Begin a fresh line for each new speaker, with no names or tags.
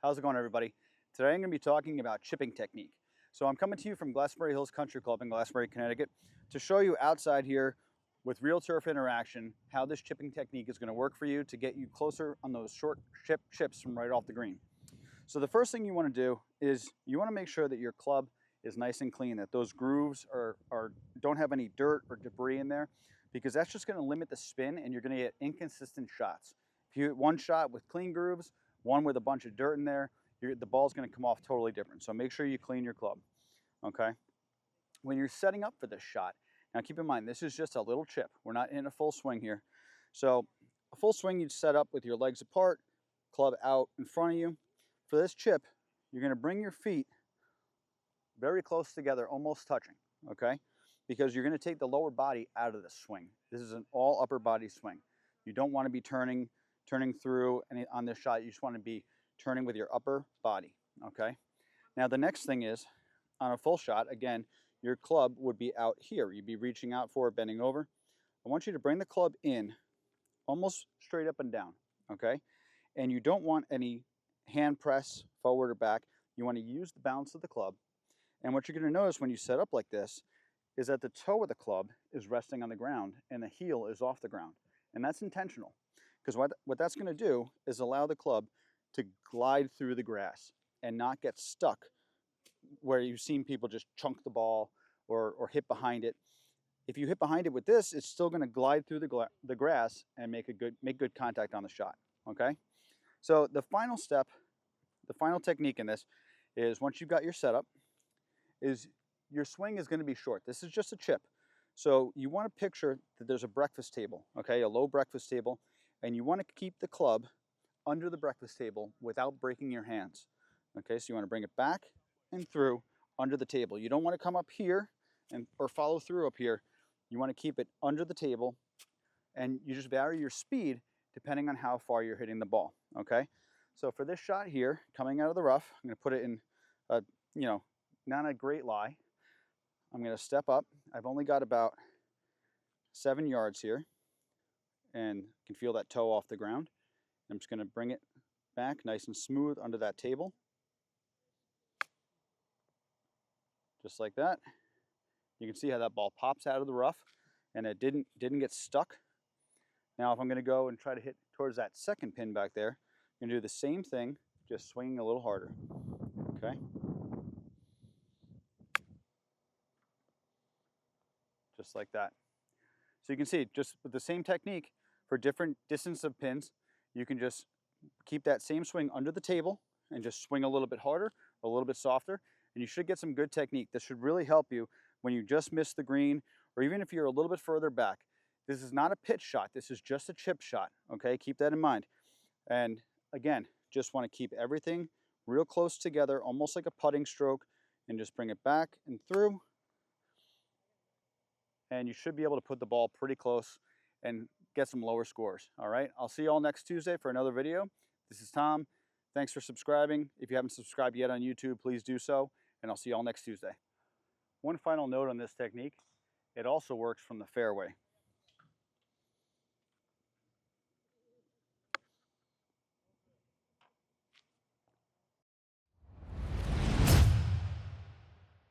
How's it going, everybody? Today I'm going to be talking about chipping technique. So I'm coming to you from Glassbury Hills Country Club in Glassbury, Connecticut to show you outside here with real turf interaction how this chipping technique is going to work for you to get you closer on those short chips from right off the green. So the first thing you want to do is you want to make sure that your club is nice and clean, that those grooves don't have any dirt or debris in there, because that's just going to limit the spin and you're going to get inconsistent shots. If you hit one shot with clean grooves, one with a bunch of dirt in there, the ball's going to come off totally different. So make sure you clean your club, okay? When you're setting up for this shot, now keep in mind, this is just a little chip. We're not in a full swing here. So a full swing, you'd set up with your legs apart, club out in front of you. For this chip, you're going to bring your feet very close together, almost touching, okay? Because you're going to take the lower body out of the swing. This is an all upper body swing. You don't want to be turning through on this shot. You just want to be turning with your upper body, okay? Now the next thing is, on a full shot, again, your club would be out here. You'd be reaching out for it, bending over. I want you to bring the club in almost straight up and down, okay? And you don't want any hand press forward or back. You want to use the bounce of the club. And what you're going to notice when you set up like this is that the toe of the club is resting on the ground and the heel is off the ground. And that's intentional, because what that's going to do is allow the club to glide through the grass and not get stuck where you've seen people just chunk the ball or hit behind it. If you hit behind it with this, it's still going to glide through the grass and make good contact on the shot, okay? So the final step, the final technique in this is, once you've got your setup, is your swing is going to be short. This is just a chip. So you want to picture that there's a breakfast table, okay, a low breakfast table, and you want to keep the club under the breakfast table without breaking your hands. Okay, so you want to bring it back and through under the table. You don't want to come up here or follow through up here. You want to keep it under the table, and you just vary your speed depending on how far you're hitting the ball, okay? So for this shot here, coming out of the rough, I'm going to put it in a, not a great lie. I'm going to step up. I've only got about 7 yards here, and you can feel that toe off the ground. I'm just going to bring it back nice and smooth under that table. Just like that. You can see how that ball pops out of the rough and it didn't get stuck. Now if I'm going to go and try to hit towards that second pin back there, I'm going to do the same thing, just swinging a little harder. Okay? Just like that. So you can see, just with the same technique for different distance of pins, you can just keep that same swing under the table and just swing a little bit harder, a little bit softer, and you should get some good technique. This should really help you when you just miss the green, or even if you're a little bit further back. This is not a pitch shot. This is just a chip shot, okay? Keep that in mind. And again, just want to keep everything real close together, almost like a putting stroke, and just bring it back and through. And you should be able to put the ball pretty close and get some lower scores, all right? I'll see you all next Tuesday for another video. This is Tom. Thanks for subscribing. If you haven't subscribed yet on YouTube, please do so, and I'll see you all next Tuesday. One final note on this technique, it also works from the fairway.